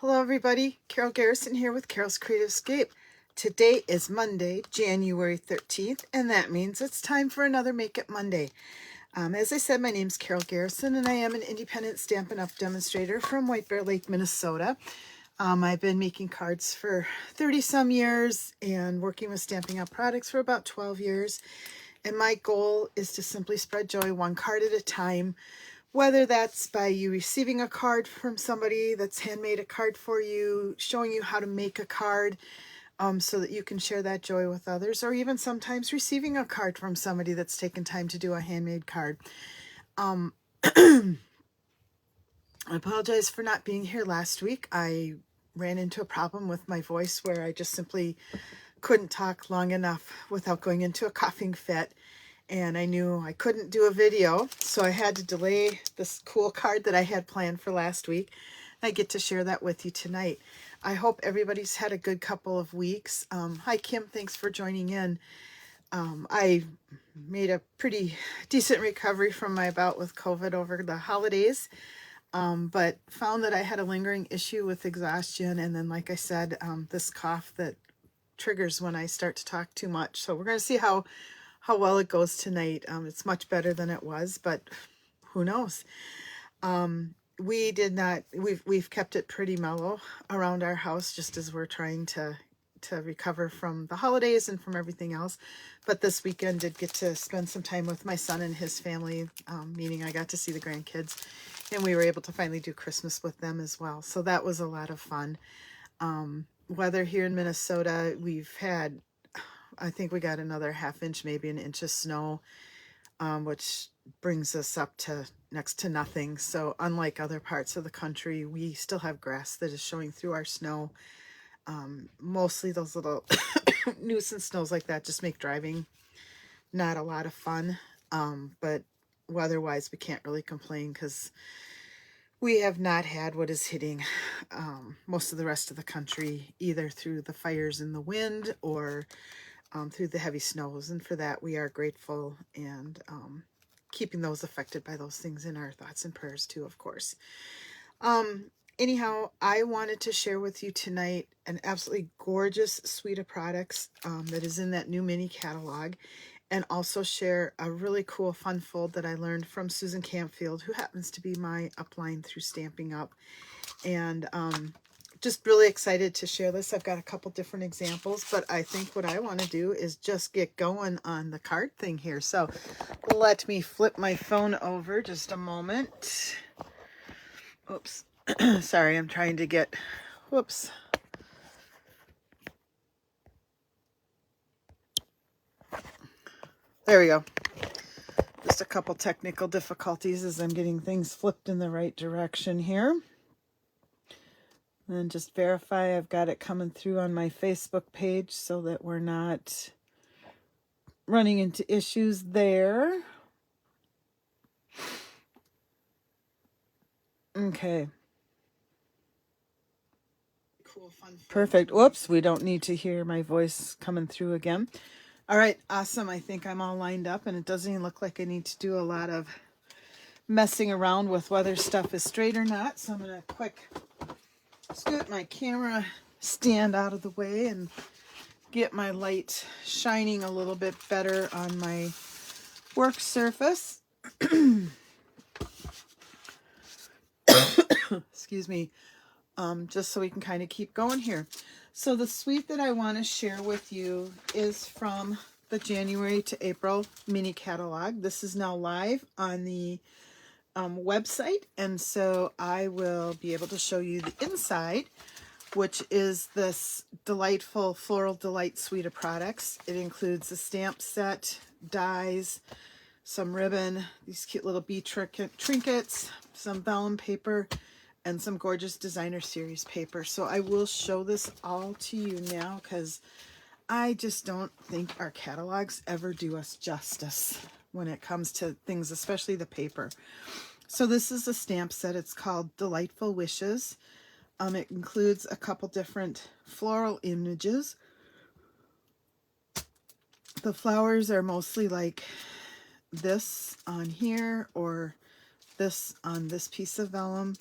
Hello everybody, Carol Garrison here with Carol's Creative Escape. Today is Monday, January 13th, and that means it's time for another Make It Monday. As I said, my name's Carol Garrison, and I am an independent Stampin' Up! Demonstrator from White Bear Lake, Minnesota. I've been making cards for 30-some years and working with Stampin' Up! Products for about 12 years. And my goal is to simply spread joy one card at a time, whether that's by you receiving a card from somebody that's handmade a card for you, showing you how to make a card so that you can share that joy with others, or even sometimes receiving a card from somebody that's taken time to do a handmade card. I apologize for not being here last week. I ran into a problem with my voice where I just simply couldn't talk long enough without going into a coughing fit. And I knew I couldn't do a video, so I had to delay this cool card that I had planned for last week. I get to share that with you tonight. I hope everybody's had a good couple of weeks. Hi, Kim. Thanks for joining in. I made a pretty decent recovery from my bout with COVID over the holidays, but found that I had a lingering issue with exhaustion. And then, like I said, this cough that triggers when I start to talk too much. So we're going to see how well it goes tonight. It's much better than it was, but who knows? We've kept it pretty mellow around our house, just as we're trying to recover from the holidays and from everything else. But this weekend did get to spend some time with my son and his family, meaning I got to see the grandkids, and we were able to finally do Christmas with them as well. So that was a lot of fun. Weather here in Minnesota, we've had, I think we got another ½ inch, maybe an inch of snow, which brings us up to next to nothing. So unlike other parts of the country, we still have grass that is showing through our snow. Mostly those little nuisance snows like that just make driving not a lot of fun. But weather-wise, we can't really complain because we have not had what is hitting most of the rest of the country, either through the fires in the wind or through the heavy snows, and for that we are grateful, and keeping those affected by those things in our thoughts and prayers too, of course. Anyhow, I wanted to share with you tonight an absolutely gorgeous suite of products that is in that new mini catalog, and also share a really cool fun fold that I learned from Susan Campfield, who happens to be my upline through Stampin' Up. And just really excited to share this. I've got a couple different examples, but I think what I want to do is just get going on the card thing here. So let me flip my phone over just a moment. Oops. Sorry, I'm trying to get, whoops. There we go. Just a couple technical difficulties as I'm getting things flipped in the right direction here. And just verify I've got it coming through on my Facebook page so that we're not running into issues there. Okay. Cool, fun. Perfect. Whoops, we don't need to hear my voice coming through again. All right, awesome. I think I'm all lined up, and it doesn't even look like I need to do a lot of messing around with whether stuff is straight or not. So I'm going to quick scoot my camera stand out of the way and get my light shining a little bit better on my work surface. Excuse me. Just so we can kind of keep going here. So the suite that I want to share with you is from the January to April mini catalog. This is now live on the website, and so I will be able to show you the inside, which is this delightful Floral Delight Suite of products. It includes a stamp set, dies, some ribbon, these cute little bee trinkets, some vellum paper, and some gorgeous designer series paper. So I will show this all to you now because I just don't think our catalogs ever do us justice when it comes to things, especially the paper. So this is a stamp set. It's called Delightful Wishes. It includes a couple different floral images. The flowers are mostly like this on here or this on this piece of vellum.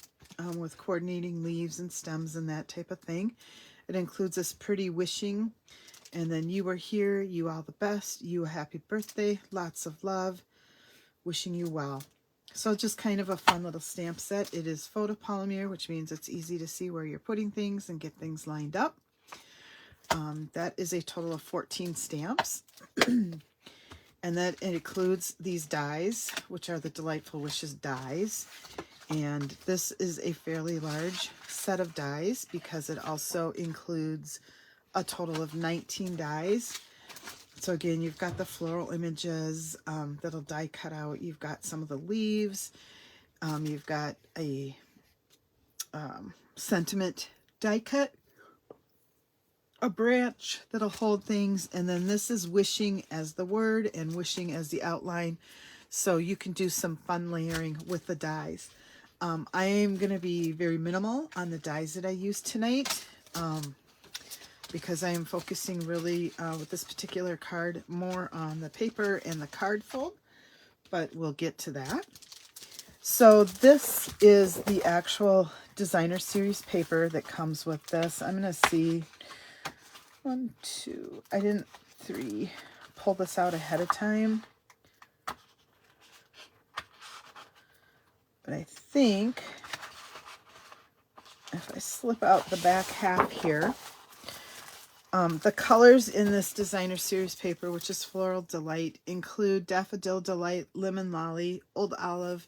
with coordinating leaves and stems and that type of thing. It includes this pretty wishing, and then you are here, you all the best, you a happy birthday, lots of love, wishing you well. So just kind of a fun little stamp set. It is photopolymer, which means it's easy to see where you're putting things and get things lined up. That is a total of 14 stamps. And that it includes these dies, which are the Delightful Wishes dies. And this is a fairly large set of dies because it also includes a total of 19 dies. So again, you've got the floral images that'll die cut out. You've got some of the leaves. You've got a sentiment die cut, a branch that'll hold things, and then this is wishing as the word and wishing as the outline. So you can do some fun layering with the dies. I am going to be very minimal on the dies that I use tonight. Because I am focusing really with this particular card more on the paper and the card fold, but we'll get to that. So this is the actual designer series paper that comes with this. I'm going to see 1, 2, I didn't 3 pull this out ahead of time, but I think if I slip out the back half here, the colors in this designer series paper, which is Floral Delight, include Daffodil Delight, Lemon Lolly, Old Olive,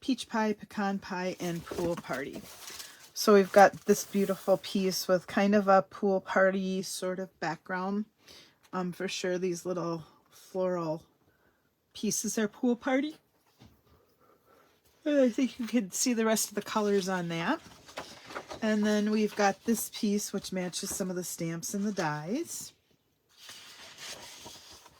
Peach Pie, Pecan Pie, and Pool Party. So we've got this beautiful piece with kind of a pool party sort of background. For sure these little floral pieces are pool party. I think you can see the rest of the colors on that. And then we've got this piece, which matches some of the stamps and the dies.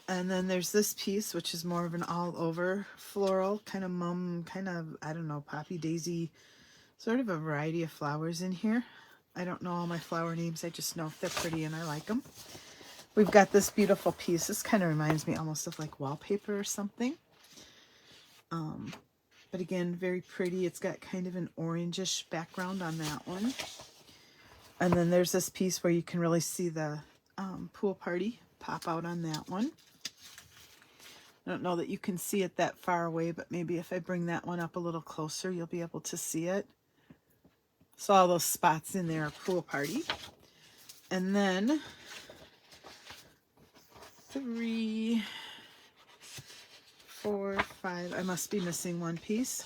And then there's this piece, which is more of an all-over floral, kind of I don't know, poppy, daisy, sort of a variety of flowers in here. I don't know all my flower names. I just know if they're pretty and I like them. We've got this beautiful piece. This kind of reminds me almost of like wallpaper or something. But again, very pretty. It's got kind of an orangish background on that one. And then there's this piece where you can really see the pool party pop out on that one. I don't know that you can see it that far away, but maybe if I bring that one up a little closer, you'll be able to see it. So all those spots in there are pool party. And then 3, 4, 5. I must be missing one piece.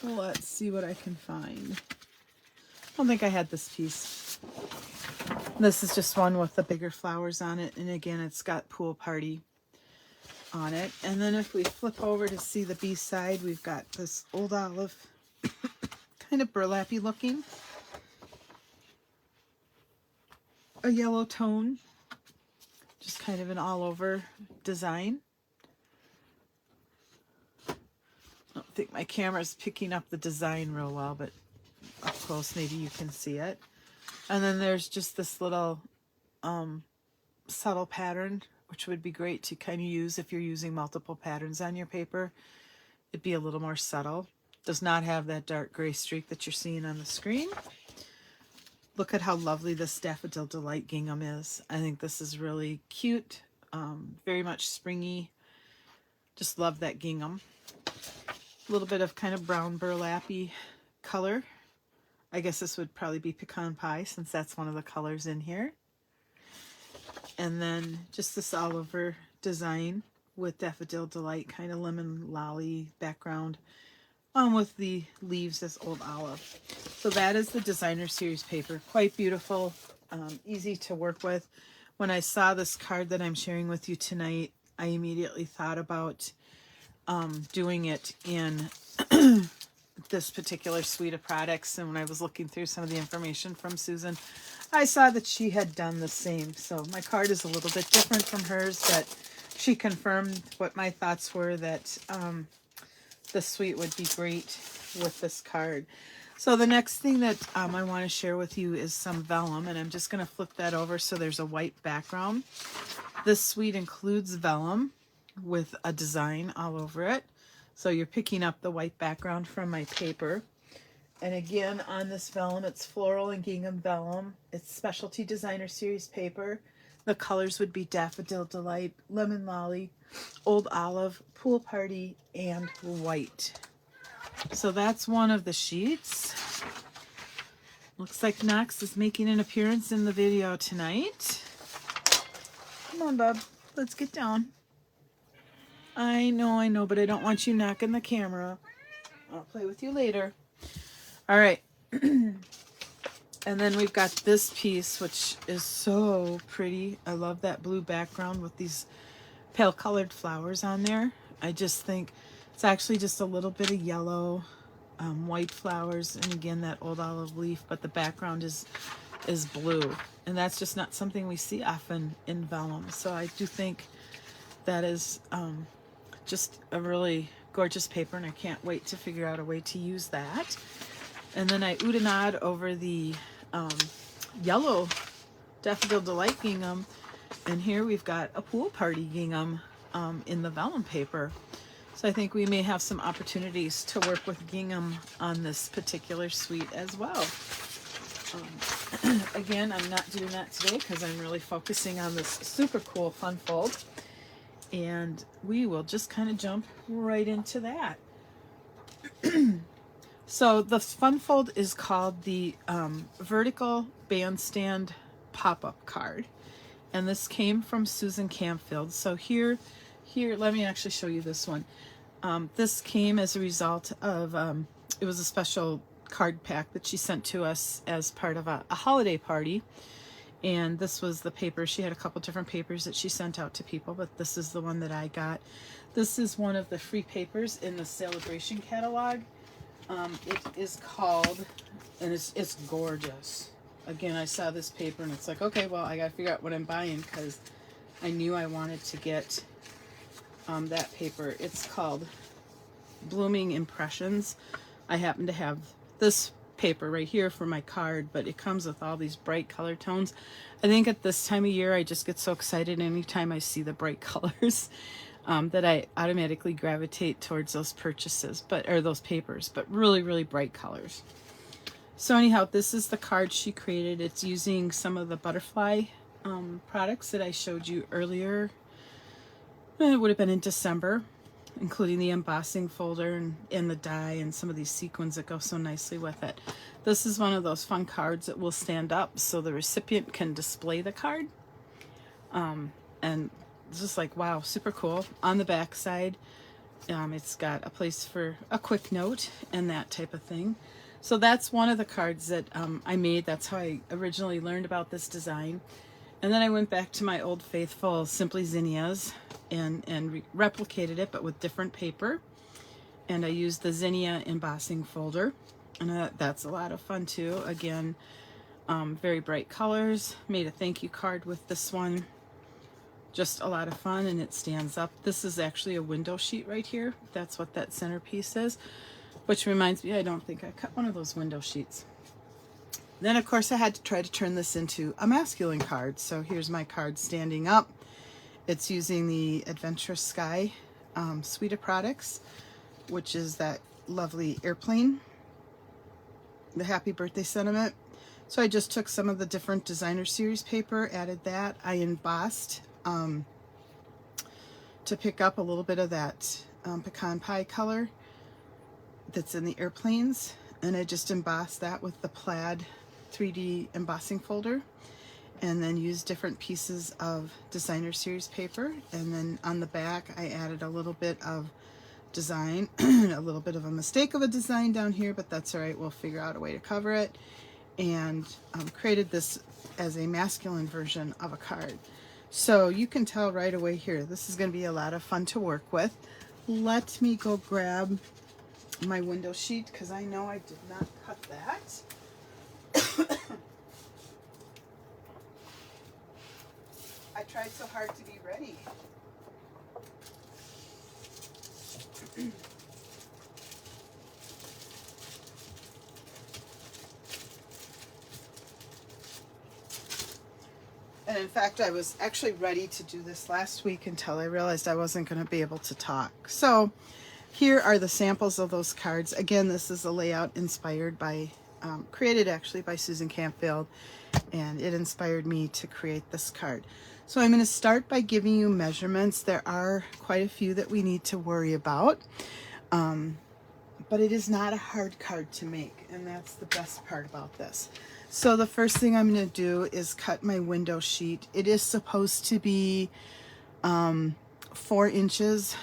Let's see what I can find. I don't think I had this piece. This is just one with the bigger flowers on it. And again, it's got pool party on it. And then if we flip over to see the B side, we've got this Old Olive, kind of burlappy looking. A yellow tone. Just kind of an all-over design. I don't think my camera's picking up the design real well, but up close maybe you can see it. And then there's just this little subtle pattern, which would be great to kind of use if you're using multiple patterns on your paper. It'd be a little more subtle. Does not have that dark gray streak that you're seeing on the screen. Look at how lovely this Daffodil Delight gingham is. I think this is really cute, very much springy. Just love that gingham. A little bit of kind of brown burlappy color. I guess this would probably be pecan pie since that's one of the colors in here. And then just this all over design with Daffodil Delight, kind of lemon lolly background. With the leaves as Old Olive. So that is the designer series paper. Quite beautiful, easy to work with. When I saw this card that I'm sharing with you tonight, I immediately thought about doing it in this particular suite of products. And when I was looking through some of the information from Susan, I saw that she had done the same. So my card is a little bit different from hers, but she confirmed what my thoughts were, that the suite would be great with this card. So the next thing that I want to share with you is some vellum, and I'm just going to flip that over so there's a white background. This suite includes vellum with a design all over it. So you're picking up the white background from my paper. And again, on this vellum, it's floral and gingham vellum. It's specialty designer series paper. The colors would be Daffodil Delight, Lemon Lolly, Old Olive, Pool Party, and White. So that's one of the sheets. Looks like Knox is making an appearance in the video tonight. Come on, bub. Let's get down. I know, but I don't want you knocking the camera. I'll play with you later. All right. And then we've got this piece, which is so pretty. I love that blue background with these pale colored flowers on there. I just think it's actually just a little bit of yellow, white flowers, and again that old olive leaf, but the background is blue, and that's just not something we see often in vellum. So I do think that is just a really gorgeous paper, and I can't wait to figure out a way to use that. And then I oohed and ahed over the yellow Daffodil Delight gingham, and here we've got a Pool Party gingham in the vellum paper. So I think we may have some opportunities to work with gingham on this particular suite as well. Again, I'm not doing that today because I'm really focusing on this super cool fun fold. And we will just kind of jump right into that. So the fun fold is called the Vertical Bandstand Pop-Up Card. And this came from Susan Campfield. So here, let me actually show you this one. This came as a result of, it was a special card pack that she sent to us as part of a holiday party. And this was the paper. She had a couple different papers that she sent out to people, but this is the one that I got. This is one of the free papers in the Celebration catalog. It is called, and it's gorgeous. Again, I saw this paper and it's like, okay, well, I gotta figure out what I'm buying because I knew I wanted to get that paper. It's called Blooming Impressions. I happen to have this paper right here for my card, but it comes with all these bright color tones. I think at this time of year I just get so excited anytime I see the bright colors that I automatically gravitate towards those purchases, or those papers, but really, really bright colors. So anyhow, this is the card she created. It's using some of the butterfly products that I showed you earlier. It would have been in December, including the embossing folder and the die and some of these sequins that go so nicely with it. This is one of those fun cards that will stand up so the recipient can display the card. And it's just like, wow, super cool. On the back side, it's got a place for a quick note and that type of thing. So that's one of the cards that I made. That's how I originally learned about this design. And then I went back to my old faithful Simply Zinnias and replicated it, but with different paper. And I used the Zinnia embossing folder. And that's a lot of fun too. Again, very bright colors. Made a thank you card with this one. Just a lot of fun, and it stands up. This is actually a window sheet right here. That's what that centerpiece is. Which reminds me, I don't think I cut one of those window sheets. Then, of course, I had to try to turn this into a masculine card. So here's my card standing up. It's using the Adventurous Sky suite of products, which is that lovely airplane, the happy birthday sentiment. So I just took some of the different designer series paper, added that. I embossed to pick up a little bit of that pecan pie color that's in the airplanes, and I just embossed that with the plaid 3D embossing folder, and then used different pieces of designer series paper. And then on the back I added a little bit of design, a little bit of a mistake of a design down here, but that's all right, we'll figure out a way to cover it, and created this as a masculine version of a card. So you can tell right away here, this is going to be a lot of fun to work with. Let me go grab my window sheet because I know I did not cut that. I tried so hard to be ready. And in fact, I was actually ready to do this last week until I realized I wasn't going to be able to talk. So here are the samples of those cards. Again, this is a layout inspired by, created actually by Susan Campfield, and it inspired me to create this card. So I'm going to start by giving you measurements. There are quite a few that we need to worry about, but it is not a hard card to make, and that's the best part about this. So the first thing I'm going to do is cut my window sheet. It is supposed to be 4 inches,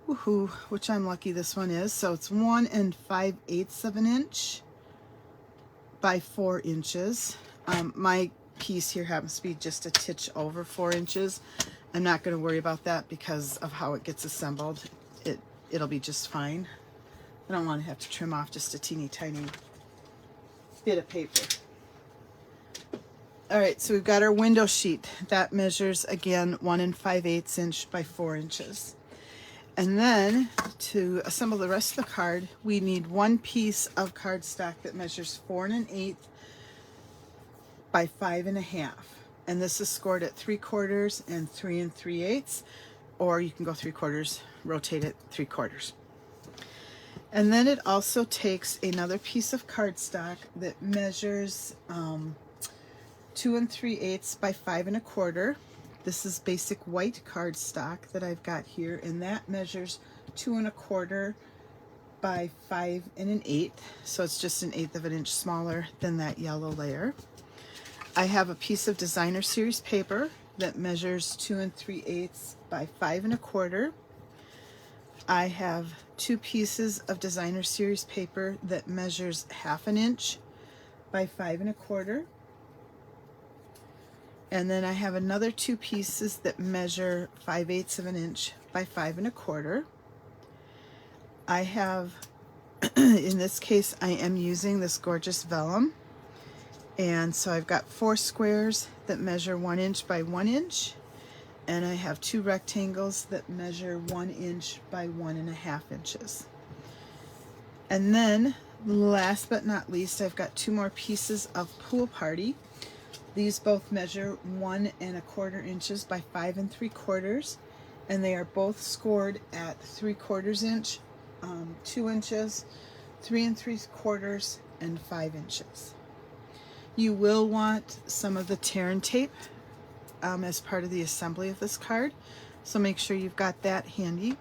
woohoo, which I'm lucky this one is. So it's 1 5/8 of an inch by 4 inches. My piece here happens to be just a titch over 4 inches. I'm not going to worry about that because of how it gets assembled. It'll be just fine. I don't want to have to trim off just a teeny tiny bit of paper. All right, so we've got our window sheet. That measures, again, 1 5/8 inch by 4 inches. And then to assemble the rest of the card, we need 1 piece of cardstock that measures 4 1/8 by 5 1/2. And this is scored at 3/4 and 3 3/8, or you can go 3/4, rotate it 3/4. And then it also takes another piece of cardstock that measures 2 3/8 by 5 1/4. This is basic white cardstock that I've got here, and that measures 2 1/4 by 5 1/8. So it's just 1/8 of an inch smaller than that yellow layer. I have a piece of designer series paper that measures 2 3/8 by 5 1/4. I have 2 pieces of designer series paper that measures 1/2 inch by 5 1/4. And then I have another 2 pieces that measure 5/8 of an inch by 5 1/4. I have, in this case, I am using this gorgeous vellum. And so I've got 4 squares that measure 1 inch by 1 inch. And I have 2 rectangles that measure 1 inch by 1 1/2 inches. And then, last but not least, I've got 2 more pieces of Pool Party. These both measure 1 1/4 inches by 5 3/4, and they are both scored at 3/4 inch, 2 inches, 3 3/4, and 5 inches. You will want some of the tear and tape as part of the assembly of this card, so make sure you've got that handy.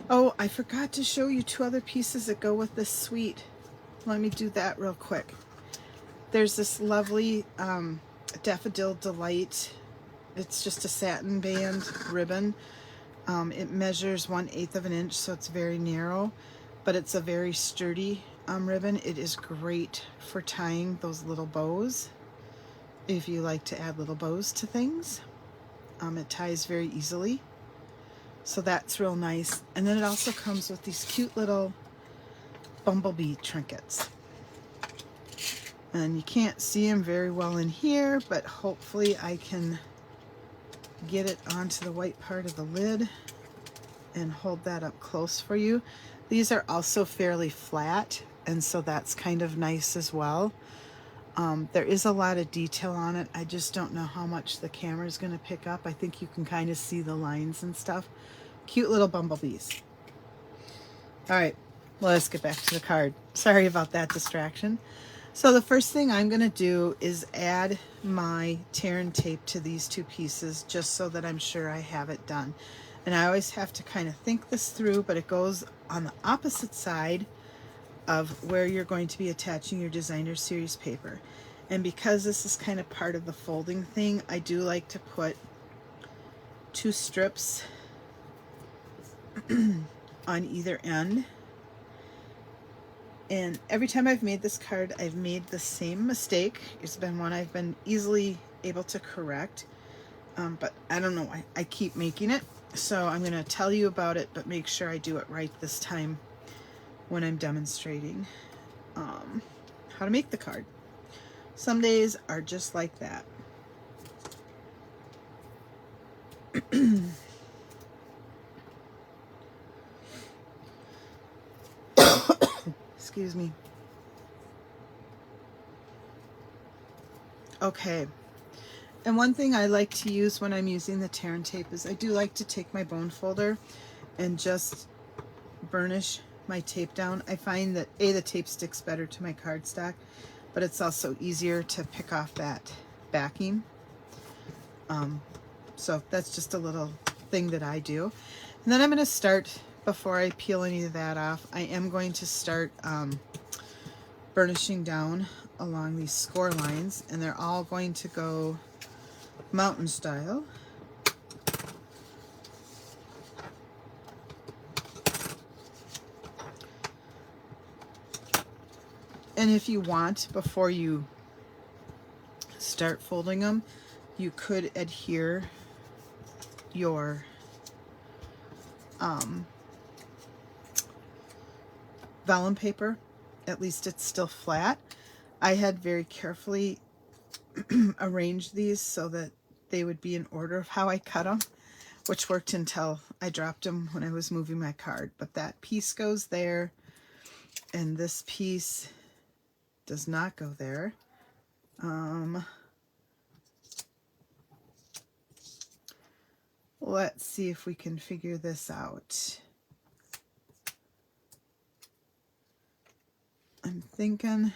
Oh, I forgot to show you 2 other pieces that go with this suite. Let me do that real quick. There's this lovely Daffodil Delight. It's just a satin band ribbon. It measures 1/8 of an inch, so it's very narrow, but it's a very sturdy ribbon. It is great for tying those little bows. If you like to add little bows to things, it ties very easily. So that's real nice. And then it also comes with these cute little bumblebee trinkets. And you can't see them very well in here, but hopefully I can get it onto the white part of the lid and hold that up close for you. These are also fairly flat, and so that's kind of nice as well. There is a lot of detail on it. I just don't know how much the camera is going to pick up. I think you can kind of see the lines and stuff. Cute little bumblebees. All right, well, let's get back to the card. Sorry about that distraction. So the first thing I'm going to do is add my tear and tape to these 2 pieces, just so that I'm sure I have it done. And I always have to kind of think this through, but it goes on the opposite side of where you're going to be attaching your designer series paper. And because this is kind of part of the folding thing, I do like to put 2 strips on either end. And every time I've made this card, I've made the same mistake. It's been one I've been easily able to correct, but I don't know why I keep making it. So I'm going to tell you about it, but make sure I do it right this time when I'm demonstrating how to make the card. Some days are just like that. Excuse me. Okay. And one thing I like to use when I'm using the tear and tape is I do like to take my bone folder and just burnish my tape down. I find that the tape sticks better to my cardstock, but it's also easier to pick off that backing. So that's just a little thing that I do. And then I'm going to start, before I peel any of that off, I am going to start burnishing down along these score lines, and they're all going to go mountain style. And if you want, before you start folding them, you could adhere your vellum paper. At least it's still flat. I had very carefully arranged these so that they would be in order of how I cut them, which worked until I dropped them when I was moving my card. But that piece goes there, and this piece does not go there. Let's see if we can figure this out. I'm thinking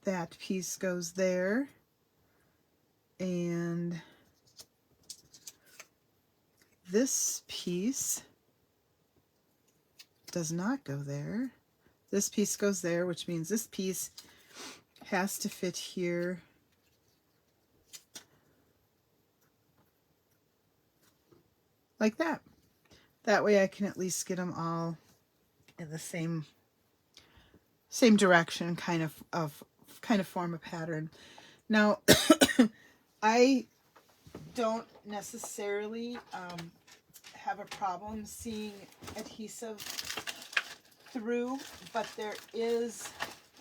that piece goes there, and this piece does not go there. This piece goes there, which means this piece has to fit here. Like that. That way I can at least get them all in the same direction, kind of form a pattern. Now, I don't necessarily have a problem seeing adhesive through, but there is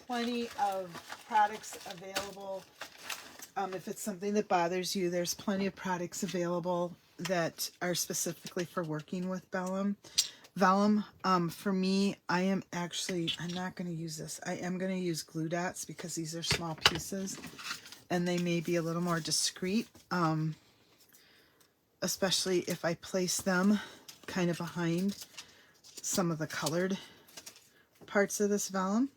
plenty of products available. If it's something that bothers you, there's plenty of products available that are specifically for working with vellum. For me, I'm not going to use this. I am going to use glue dots because these are small pieces and they may be a little more discreet, especially if I place them kind of behind some of the colored parts of this vellum.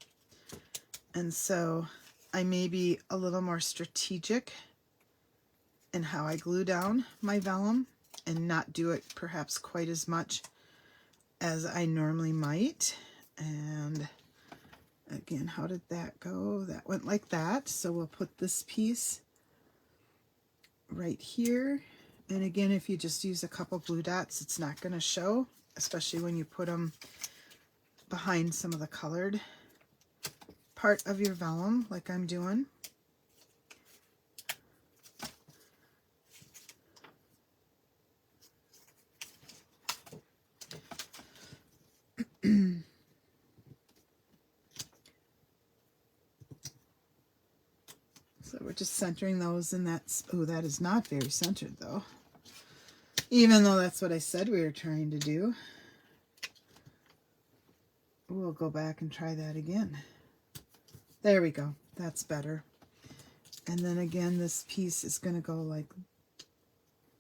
And so I may be a little more strategic in how I glue down my vellum and not do it perhaps quite as much as I normally might. And again, how did that go? That went like that. So we'll put this piece right here. And again, if you just use a couple glue dots, it's not going to show, especially when you put them behind some of the colored part of your vellum like I'm doing. So we're just centering those, and that's, oh, that is not very centered though, even though that's what I said we were trying to do. We'll go back and try that again. There we go. That's better. And then again, this piece is going to go like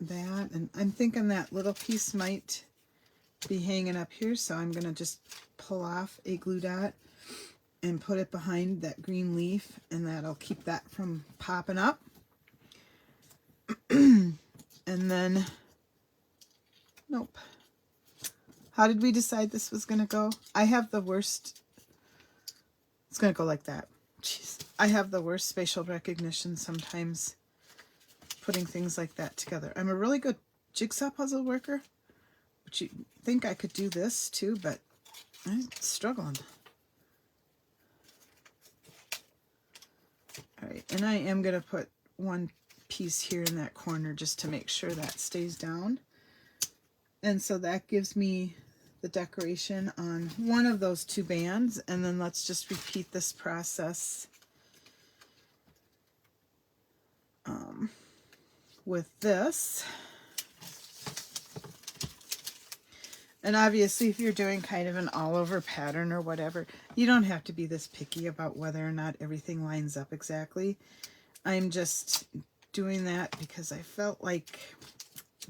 that. And I'm thinking that little piece might be hanging up here, so I'm going to just pull off a glue dot and put it behind that green leaf, and that'll keep that from popping up. And then, nope. How did we decide this was going to go? I have the worst. It's going to go like that. Jeez. I have the worst spatial recognition sometimes putting things like that together. I'm a really good jigsaw puzzle worker, but you think I could do this too, but I'm struggling. All right, and I am going to put one piece here in that corner just to make sure that stays down. And so that gives me the decoration on one of those two bands, and then let's just repeat this process with this. And obviously, if you're doing kind of an all-over pattern or whatever, you don't have to be this picky about whether or not everything lines up exactly. I'm just doing that because I felt like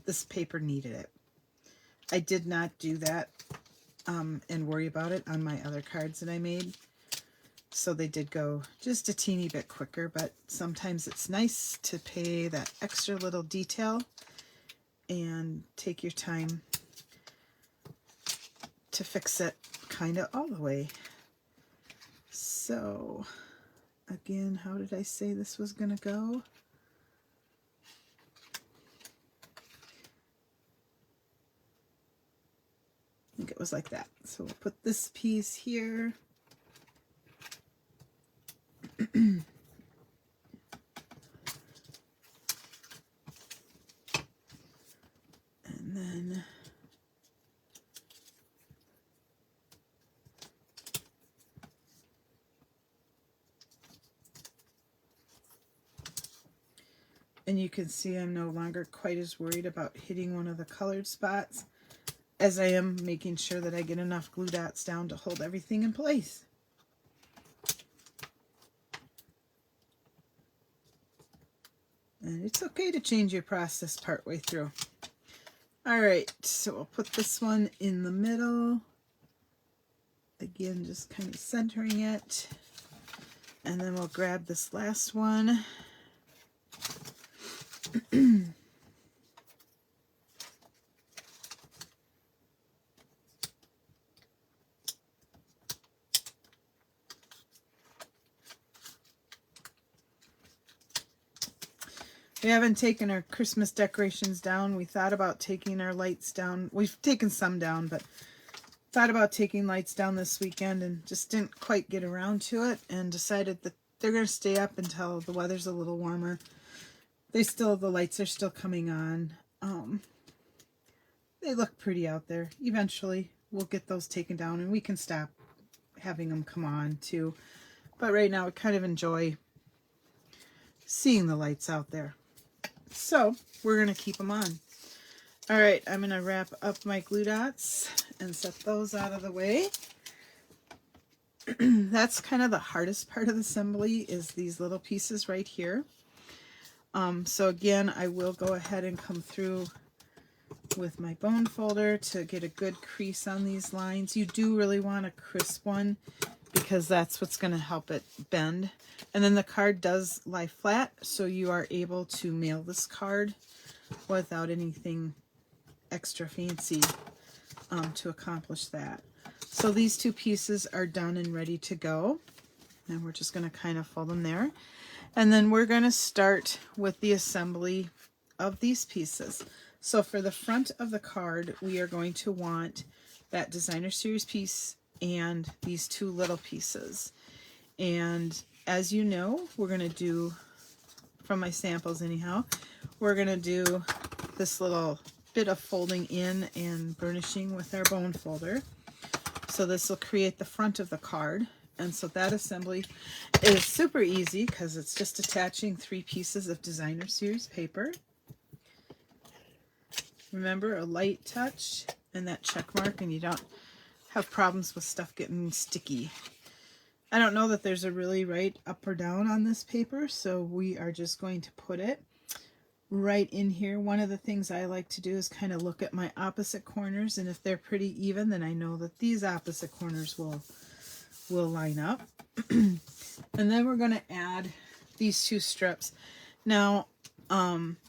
this paper needed it. I did not do that and worry about it on my other cards that I made. So they did go just a teeny bit quicker, but sometimes it's nice to pay that extra little detail and take your time to fix it kind of all the way. So again, how did I say this was going to go? I think it was like that. So we'll put this piece here. And then and you can see I'm no longer quite as worried about hitting one of the colored spots as I am making sure that I get enough glue dots down to hold everything in place. And it's okay to change your process partway through. All right, so we'll put this one in the middle. Again, just kind of centering it. And then we'll grab this last one. We haven't taken our Christmas decorations down. We thought about taking our lights down. We've taken some down, but thought about taking lights down this weekend and just didn't quite get around to it, and decided that they're going to stay up until the weather's a little warmer. The lights are still coming on. They look pretty out there. Eventually we'll get those taken down and we can stop having them come on too. But right now we kind of enjoy seeing the lights out there. So we're going to keep them on. All right, I'm going to wrap up my glue dots and set those out of the way. That's kind of the hardest part of the assembly, is these little pieces right here. So again, I will go ahead and come through with my bone folder to get a good crease on these lines. You do really want a crisp one because that's what's going to help it bend. And then the card does lie flat, so you are able to mail this card without anything extra fancy to accomplish that. So these two pieces are done and ready to go. And we're just going to kind of fold them there. And then we're going to start with the assembly of these pieces. So for the front of the card, we are going to want that designer series piece and these two little pieces. And as you know, we're going to do, from my samples anyhow, we're going to do this little bit of folding in and burnishing with our bone folder. So this will create the front of the card. And so that assembly is super easy because it's just attaching 3 pieces of designer series paper. Remember, a light touch and that check mark, and you don't have problems with stuff getting sticky. I don't know that there's a really right up or down on this paper, so we are just going to put it right in here. One of the things I like to do is kind of look at my opposite corners, and if they're pretty even, then I know that these opposite corners will line up. And then we're going to add these 2 strips. Now,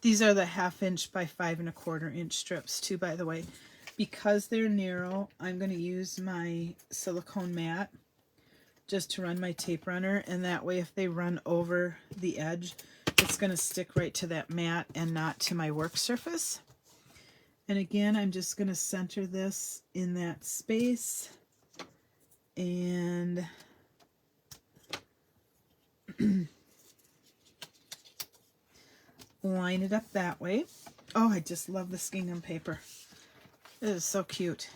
these are the 1/2 inch by 5 1/4 inch strips too, by the way. Because they're narrow, I'm going to use my silicone mat just to run my tape runner, and that way if they run over the edge, it's going to stick right to that mat and not to my work surface. And again, I'm just going to center this in that space and line it up that way. Oh, I just love this gingham paper. It is so cute.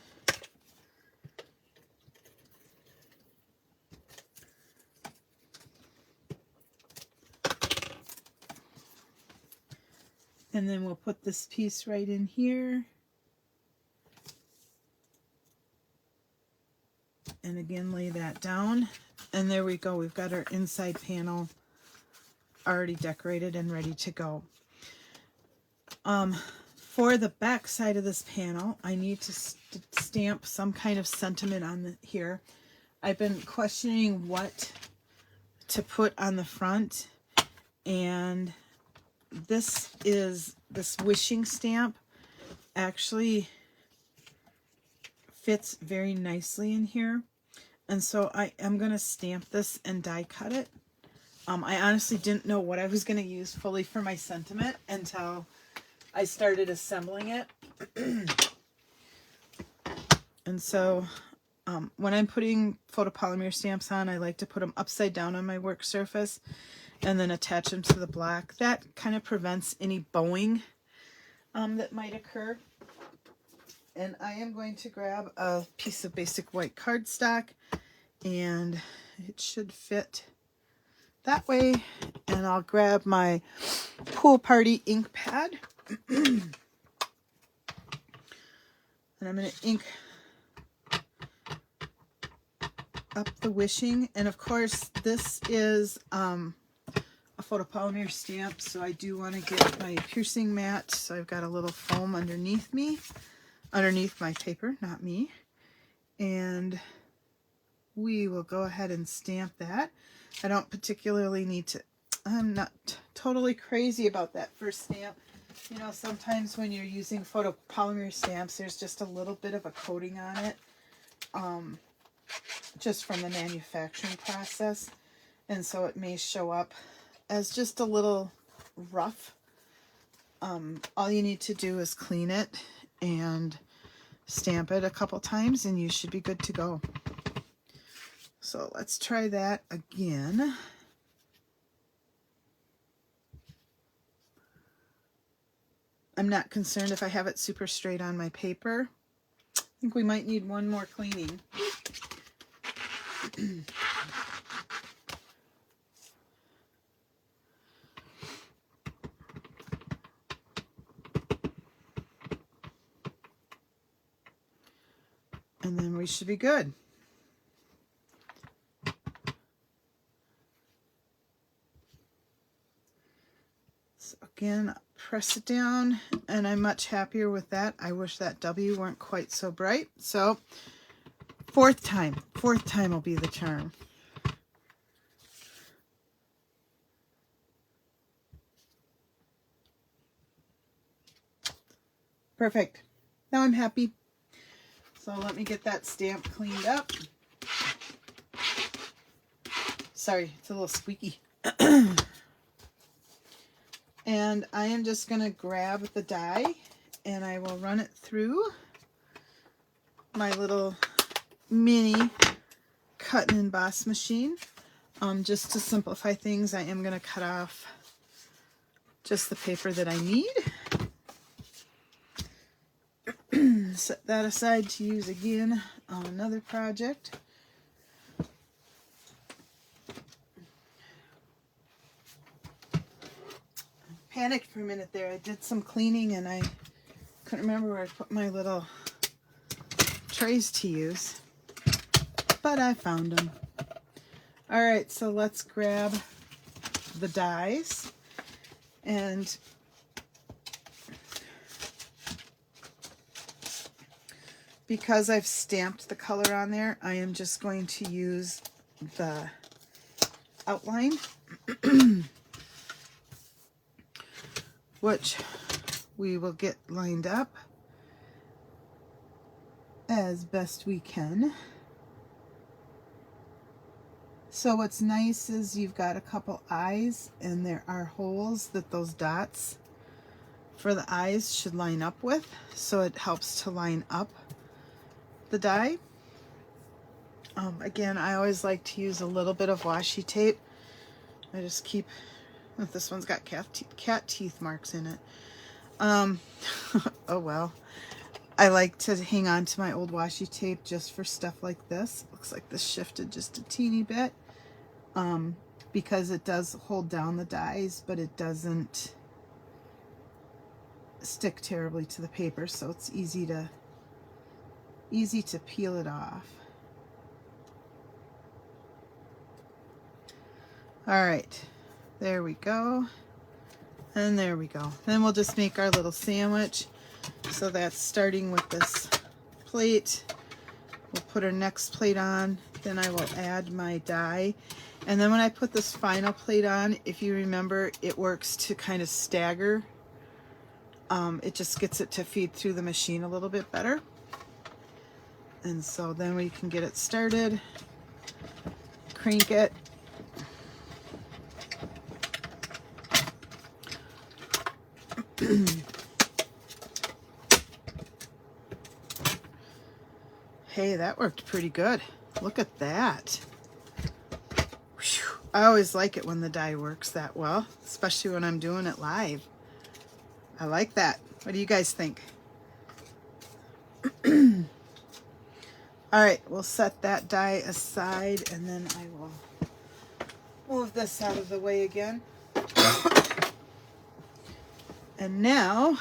And then we'll put this piece right in here. And again, lay that down. And there we go. We've got our inside panel already decorated and ready to go. For the back side of this panel, I need to stamp some kind of sentiment on here. I've been questioning what to put on the front, and this wishing stamp actually fits very nicely in here, and so I am going to stamp this and die cut it. I honestly didn't know what I was going to use fully for my sentiment until I started assembling it. And so when I'm putting photopolymer stamps on, I like to put them upside down on my work surface and then attach them to the block. That kind of prevents any bowing that might occur. And I am going to grab a piece of basic white cardstock, and it should fit that way. And I'll grab my Pool Party ink pad. And I'm going to ink up the wishing. And of course, this is a photopolymer stamp, so I do want to get my piercing mat. So I've got a little foam underneath my paper, not me. And we will go ahead and stamp that. I don't particularly need to, I'm not totally crazy about that first stamp. You know, sometimes when you're using photopolymer stamps, there's just a little bit of a coating on it, just from the manufacturing process. And so it may show up as just a little rough. All you need to do is clean it and stamp it a couple times and you should be good to go. So let's try that again. I'm not concerned if I have it super straight on my paper. I think we might need one more cleaning. And then we should be good. So again, press it down, and I'm much happier with that. I wish that W weren't quite so bright. So fourth time will be the charm. Perfect. Now I'm happy. So let me get that stamp cleaned up. Sorry, it's a little squeaky. And I am just going to grab the die and I will run it through my little mini cut and emboss machine. Just to simplify things, I am going to cut off just the paper that I need. Set that aside to use again on another project. Panicked for a minute there. I did some cleaning and I couldn't remember where I put my little trays to use, but I found them. All right, so let's grab the dies, and because I've stamped the color on there, I am just going to use the outline which we will get lined up as best we can. So what's nice is you've got a couple eyes and there are holes that those dots for the eyes should line up with, so it helps to line up the die. Again, I always like to use a little bit of washi tape. I just keep, this one's got cat teeth marks in it. Oh well. I like to hang on to my old washi tape just for stuff like this. Looks like this shifted just a teeny bit, because it does hold down the dies, but it doesn't stick terribly to the paper, so it's easy to peel it off. All right, there we go. And there we go. Then we'll just make our little sandwich. So that's starting with this plate. We'll put our next plate on, then I will add my die. And then when I put this final plate on, if you remember, it works to kind of stagger. It just gets it to feed through the machine a little bit better. And so then we can get it started, crank it. Hey, that worked pretty good. Look at that. Whew. I always like it when the die works that well, especially when I'm doing it live. I like that. What do you guys think? All right, we'll set that die aside, and then I will move this out of the way again. And now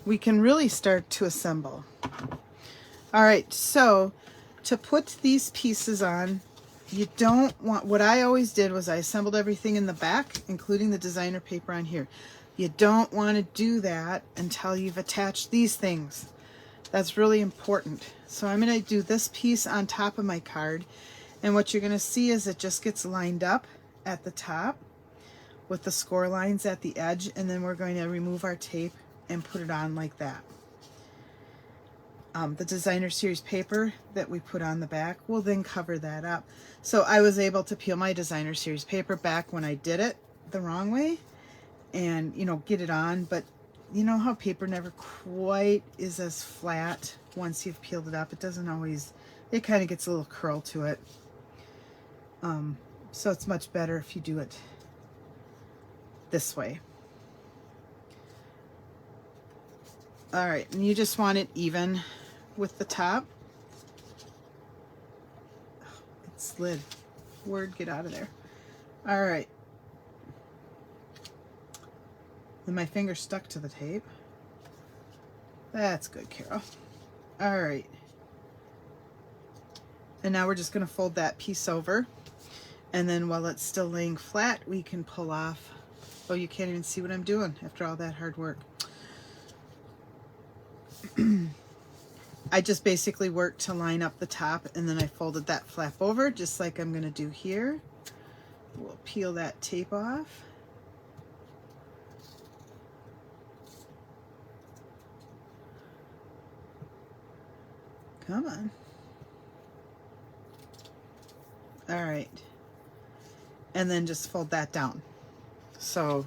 we can really start to assemble. All right, so to put these pieces on, you don't want, what I always did was I assembled everything in the back, including the designer paper on here. You don't want to do that until you've attached these things. That's really important. So I'm going to do this piece on top of my card, and what you're going to see is it just gets lined up at the top with the score lines at the edge, and then we're going to remove our tape and put it on like that. The designer series paper that we put on the back will then cover that up. So I was able to peel my designer series paper back when I did it the wrong way and, you know, get it on, but you know how paper never quite is as flat once you've peeled it up. It doesn't always, it kind of gets a little curl to it. So it's much better if you do it this way. All right, and you just want it even with the top. Oh, it slid. Word, get out of there. All right. Then my finger stuck to the tape. That's good, Carol. All right. And now we're just going to fold that piece over. And then while it's still laying flat, we can pull off. Oh, you can't even see what I'm doing after all that hard work. I just basically worked to line up the top, and then I folded that flap over just like I'm going to do here. We'll peel that tape off. Come on. All right. And then just fold that down. So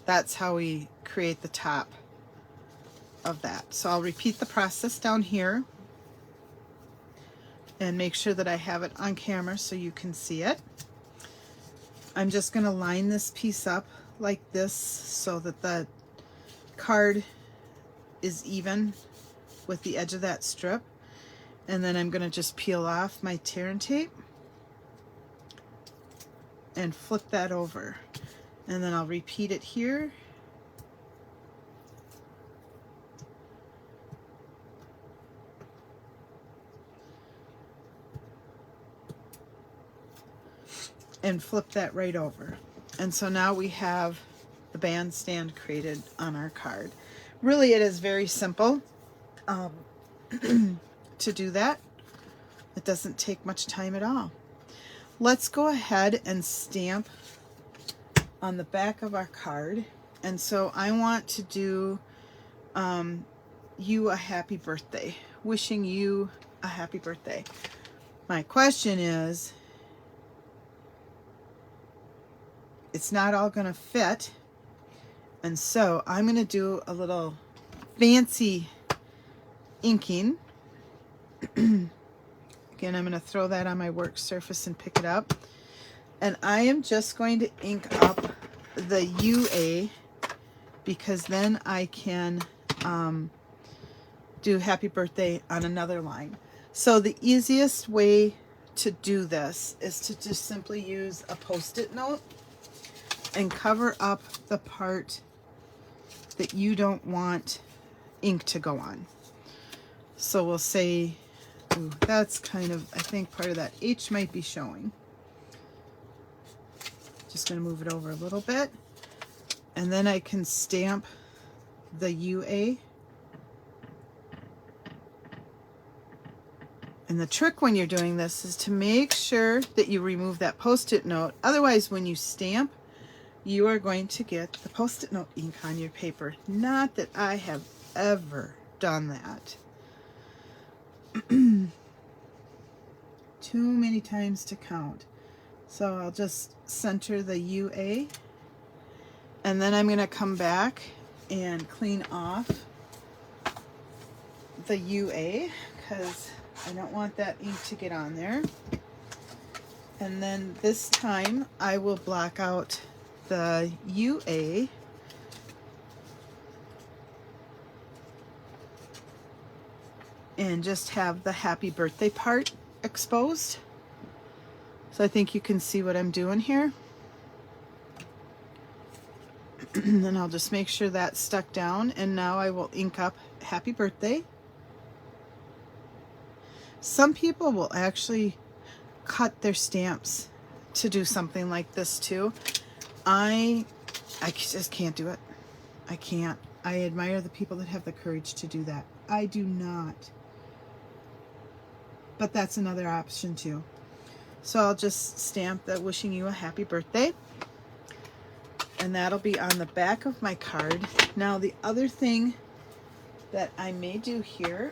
that's how we create the top of that. So I'll repeat the process down here and make sure that I have it on camera so you can see it. I'm just going to line this piece up like this so that the card is even with the edge of that strip, and then I'm going to just peel off my tear and tape and flip that over, and then I'll repeat it here. And flip that right over. And so now we have the bandstand created on our card. Really, it is very simple to do that. It doesn't take much time at all. Let's go ahead and stamp on the back of our card. And so I want to do you a happy birthday, wishing you a happy birthday. My question is, it's not all going to fit, and so I'm going to do a little fancy inking. Again, I'm going to throw that on my work surface and pick it up, and I am just going to ink up the UA, because then I can do happy birthday on another line. So the easiest way to do this is to just simply use a Post-it note and cover up the part that you don't want ink to go on. So we'll say, ooh, that's kind of, I think part of that H might be showing. Just going to move it over a little bit, and then I can stamp the UA. And the trick when you're doing this is to make sure that you remove that Post-it note. Otherwise, when you stamp, you are going to get the Post-it note ink on your paper. Not that I have ever done that. Too many times to count. So I'll just center the UA. And then I'm going to come back and clean off the UA because I don't want that ink to get on there. And then this time I will block out the UA and just have the happy birthday part exposed. So I think you can see what I'm doing here. And then I'll just make sure that's stuck down, and now I will ink up happy birthday. Some people will actually cut their stamps to do something like this too. I just can't do it. I can't. I admire the people that have the courage to do that. I do not. But that's another option too. So I'll just stamp that wishing you a happy birthday. And that'll be on the back of my card. Now the other thing that I may do here,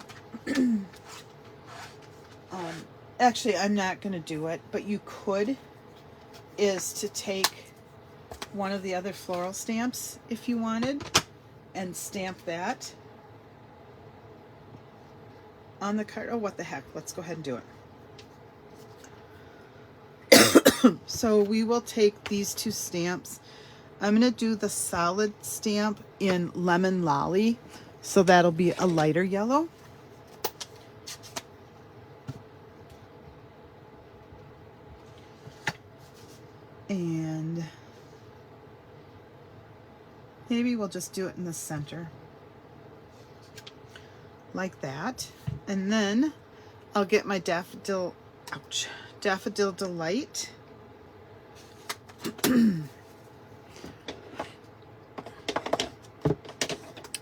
actually I'm not going to do it, but you could, is to take one of the other floral stamps if you wanted and stamp that on the card. Oh, what the heck, let's go ahead and do it. So we will take these two stamps. I'm going to do the solid stamp in Lemon Lolly, so that'll be a lighter yellow. And maybe we'll just do it in the center, like that. And then I'll get my Daffodil Delight.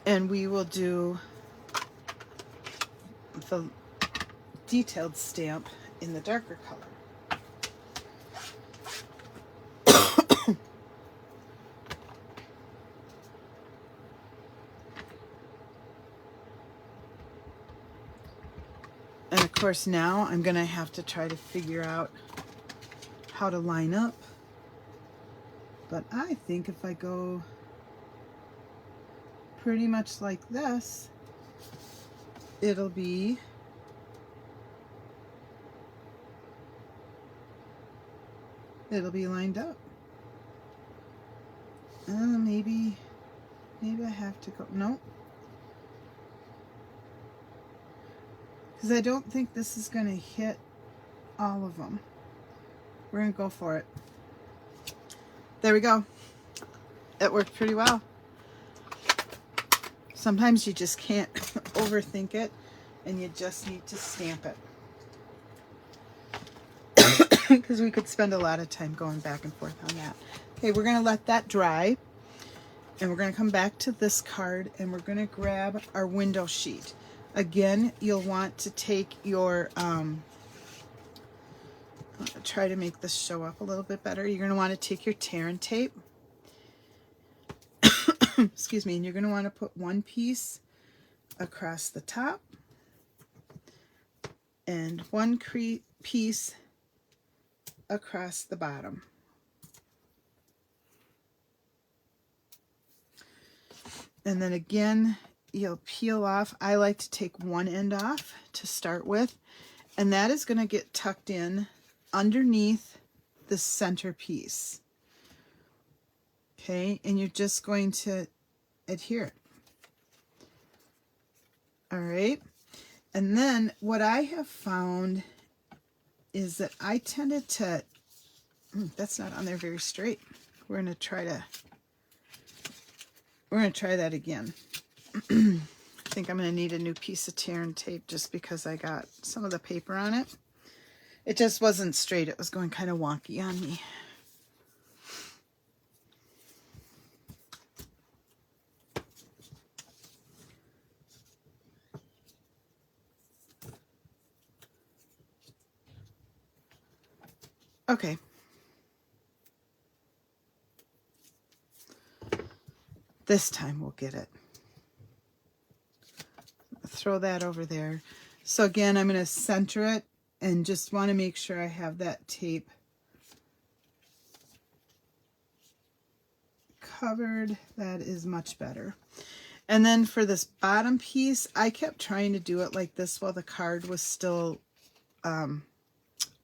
And we will do the detailed stamp in the darker color. And of course now I'm going to have to try to figure out how to line up. But I think if I go pretty much like this, it'll be lined up. Maybe I have to go, no, because I don't think this is going to hit all of them. We're going to go for it. There we go. It worked pretty well. Sometimes you just can't overthink it, and you just need to stamp it. Because we could spend a lot of time going back and forth on that. Okay, we're going to let that dry, and we're going to come back to this card, and we're going to grab our window sheet. Again, you'll want to take your, try to make this show up a little bit better. You're going to want to take your tear and tape. Excuse me, and you're going to want to put one piece across the top and one piece across the bottom. And then again, you'll peel off. I like to take one end off to start with, and that is going to get tucked in underneath the center piece. Okay, and you're just going to adhere it. All right, and then what I have found is that I tended to, that's not on there very straight. We're going to try that again. I think I'm going to need a new piece of tear and tape just because I got some of the paper on it. It just wasn't straight. It was going kind of wonky on me. Okay. This time we'll get it. Throw that over there. So again, I'm going to center it and just want to make sure I have that tape covered. That is much better. And then for this bottom piece, I kept trying to do it like this while the card was still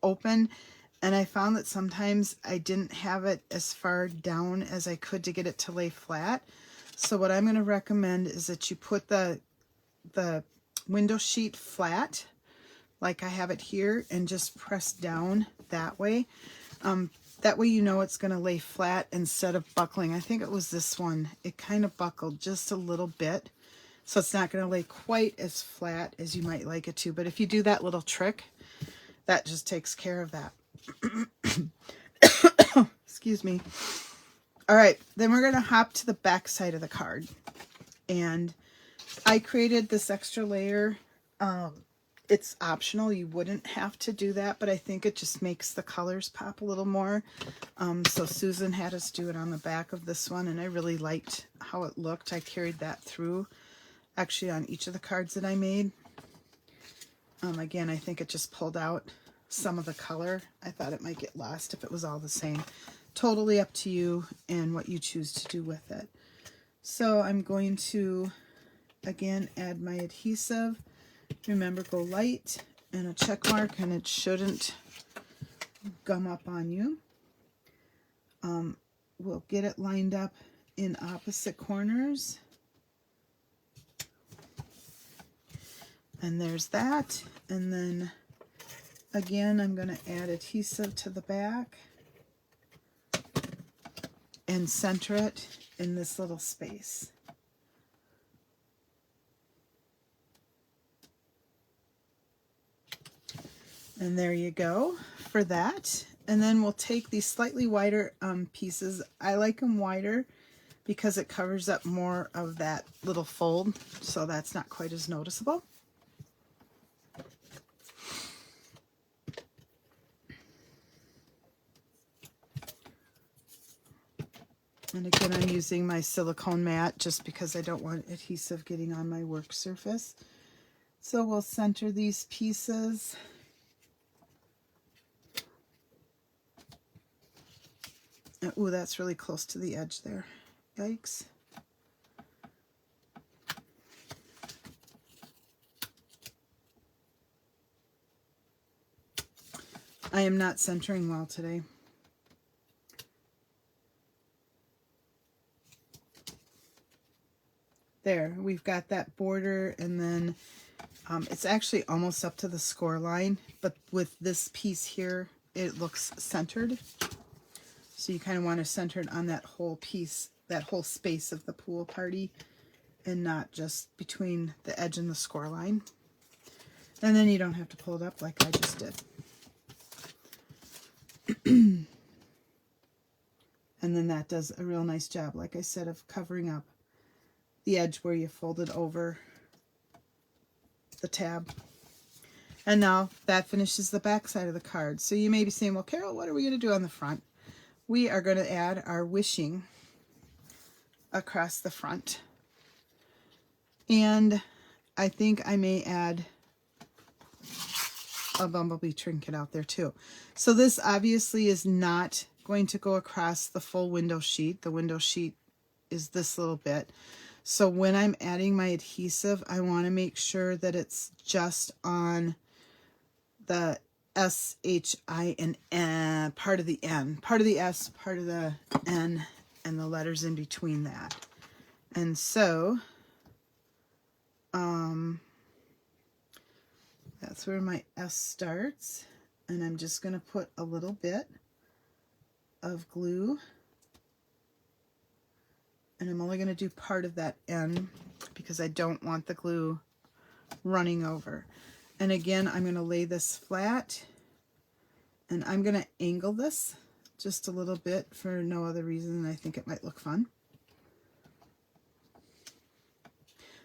open. And I found that sometimes I didn't have it as far down as I could to get it to lay flat. So what I'm going to recommend is that you put the window sheet flat, like I have it here, and just press down that way. That way you know it's going to lay flat instead of buckling. I think it was this one. It kind of buckled just a little bit. So it's not going to lay quite as flat as you might like it to. But if you do that little trick, that just takes care of that. Excuse me. All right, then we're going to hop to the back side of the card. And I created this extra layer. It's optional. You wouldn't have to do that, but I think it just makes the colors pop a little more. So Susan had us do it on the back of this one, and I really liked how it looked. I carried that through, actually, on each of the cards that I made. Again, I think it just pulled out some of the color. I thought it might get lost if it was all the same. Totally up to you and what you choose to do with it. So I'm going to, again, add my adhesive. Remember, go light and a check mark, and it shouldn't gum up on you. We'll get it lined up in opposite corners. And there's that. And then, again, I'm going to add adhesive to the back and center it in this little space. And there you go for that. And then we'll take these slightly wider pieces. I like them wider because it covers up more of that little fold, so that's not quite as noticeable. And again, I'm using my silicone mat just because I don't want adhesive getting on my work surface. So we'll center these pieces. Ooh, that's really close to the edge there. Yikes. I am not centering well today. There, we've got that border, and then it's actually almost up to the score line, but with this piece here, it looks centered. So you kind of want to center it on that whole piece, that whole space of the pool party, and not just between the edge and the score line. And then you don't have to pull it up like I just did. And then that does a real nice job, like I said, of covering up the edge where you folded over the tab. And now that finishes the back side of the card. So you may be saying, well, Carol, what are we going to do on the front? We are going to add our wishing across the front. And I think I may add a bumblebee trinket out there too. So this obviously is not going to go across the full window sheet. The window sheet is this little bit. So when I'm adding my adhesive, I want to make sure that it's just on the S, H, I, and N, part of the N, part of the S, part of the N, and the letters in between that. And so, that's where my S starts. And I'm just going to put a little bit of glue. And I'm only going to do part of that N because I don't want the glue running over. And again, I'm going to lay this flat, and I'm going to angle this just a little bit for no other reason than I think it might look fun.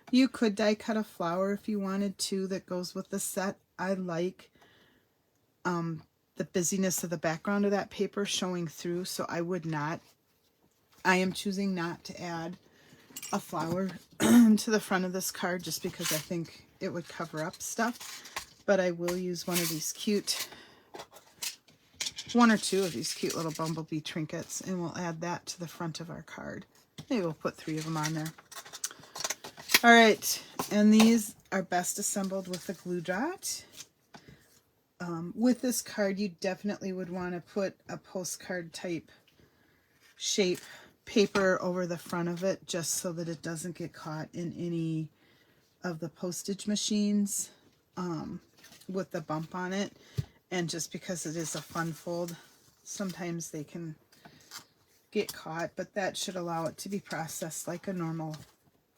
You could die cut a flower if you wanted to that goes with the set. I like the busyness of the background of that paper showing through, so I am choosing not to add a flower to the front of this card just because I think it would cover up stuff. But I will use one or two of these cute little bumblebee trinkets, and we'll add that to the front of our card. Maybe we'll put 3 of them on there. All right, and these are best assembled with a glue dot. With this card, you definitely would want to put a postcard type shape paper over the front of it, just so that it doesn't get caught in any of the postage machines with the bump on it. And just because it is a fun fold, sometimes they can get caught, but that should allow it to be processed like a normal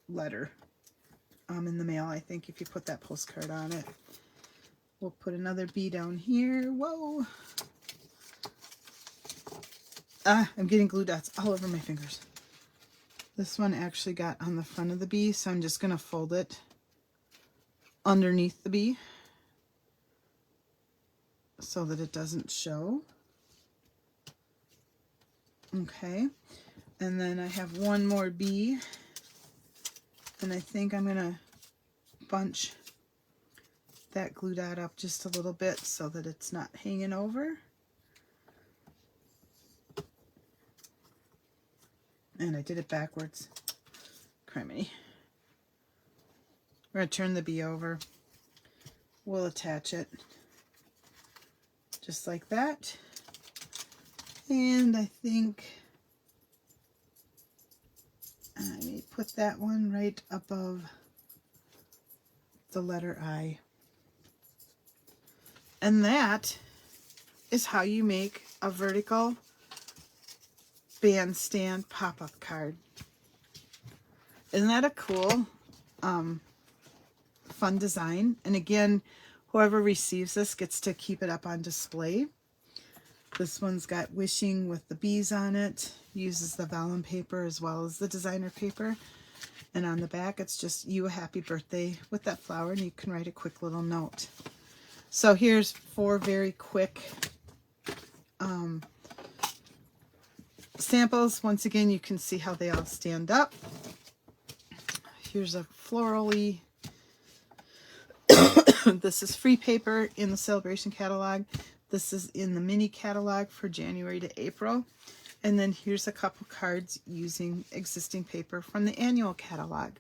letter in the mail, I think, if you put that postcard on it. We'll put another bee down here. Whoa! I'm getting glue dots all over my fingers. This one actually got on the front of the bee, so I'm just going to fold it underneath the bee so that it doesn't show. Okay, and then I have one more bee, and I think I'm going to bunch that glue dot up just a little bit so that it's not hanging over. And I did it backwards. Criminy. We're going to turn the bee over. We'll attach it just like that. And I think I may put that one right above the letter I. And that is how you make a vertical bandstand pop-up card. Isn't that a cool, fun design? And again, whoever receives this gets to keep it up on display. This one's got wishing with the bees on it, uses the vellum paper as well as the designer paper. And on the back, it's just you a happy birthday with that flower, and you can write a quick little note. So here's 4 very quick samples. Once again, you can see how they all stand up. Here's a florally. This is free paper in the Celebration catalog. This is in the mini catalog for January to April. And then here's a couple cards using existing paper from the annual catalog.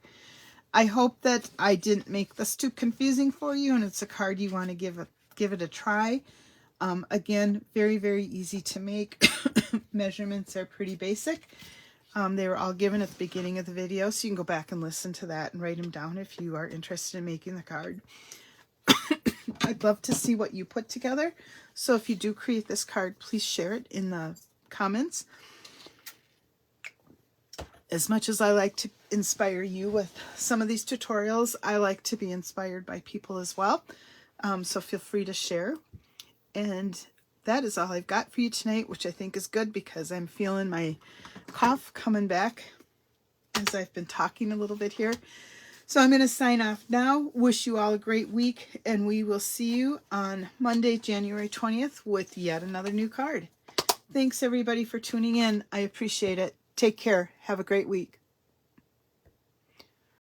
I hope that I didn't make this too confusing for you, and it's a card you want to give it a try. Again, very, very easy to make. Measurements are pretty basic. They were all given at the beginning of the video, so you can go back and listen to that and write them down if you are interested in making the card. I'd love to see what you put together. So if you do create this card, please share it in the comments. As much as I like to inspire you with some of these tutorials, I like to be inspired by people as well. So feel free to share. And that is all I've got for you tonight, which I think is good because I'm feeling my cough coming back as I've been talking a little bit here. So I'm going to sign off now. Wish you all a great week, and we will see you on Monday, January 20th with yet another new card. Thanks everybody for tuning in. I appreciate it. Take care. Have a great week.